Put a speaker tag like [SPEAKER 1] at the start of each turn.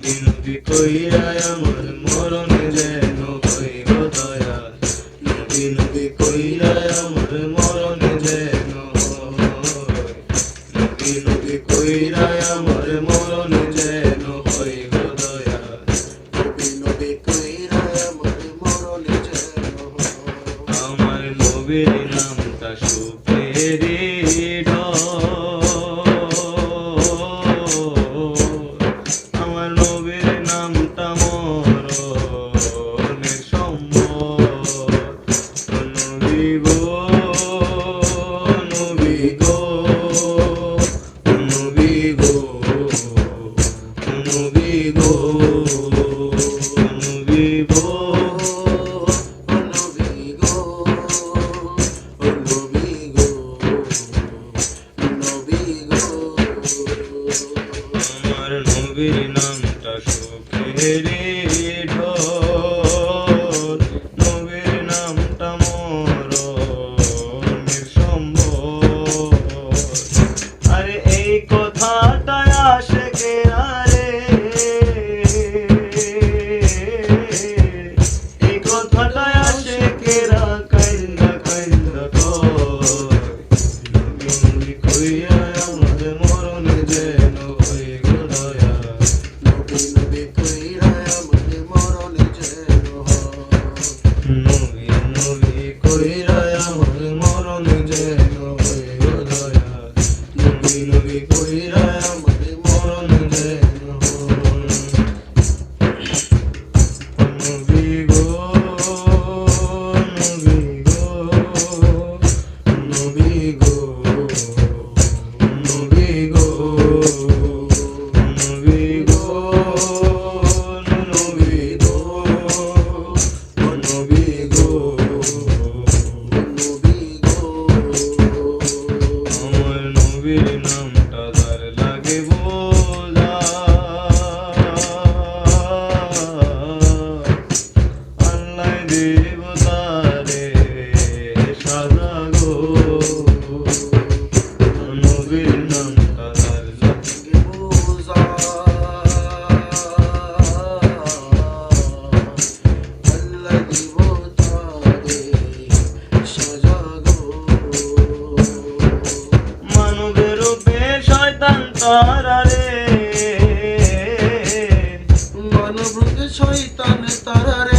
[SPEAKER 1] নবী কইরা আমার মরণ যেন হইব দয়া, নবী নবী কইরা আমার মরণ যেন হয়, নবী নবী কইরা আমার মরণ যেন হইব দয়া, নবী নবী কইরা আমার মরণ যেন হয়। আমার নবীর নামটা সুখেরি আমার নবীর নামটা মরণের সম্বল, নবী গো নবী গো নবী গো নবী গো নবী গো নবী গো নবী গো নবী গো। আমার নবীর নামটা সুখেরি ঢোল, নবীর নামটা মরণের সম্বল। আরে এই কথাটা আসে কে আরে, এই কথাটা আসে কেরা কাইন্দা কাইন্দা কয়, নবী নবী কইয়া আমার মরণ যেন হইব দয়া, নবী নবী কইরা আমার মরণ যেন হয়, নবী নবী কইরা আমার মরণ যেন হইব দয়া, নবী নবী কইরা আমার মরণ যেন হয়। নবী গো নবী গো নবী গো নবী গো নবী গো নবী গো নবী গো নবী গো। আমার নবীর নামটা যার লাগে বোঝা, আল্লাহ দেব তারে সাজা গো, নবীর নামটা যার লাগে বোঝা, আল্লাহ দেব তারে সাজা গো। মানবের রূপে শয়তান তারারে, মানব রূপে শয়তান তারারে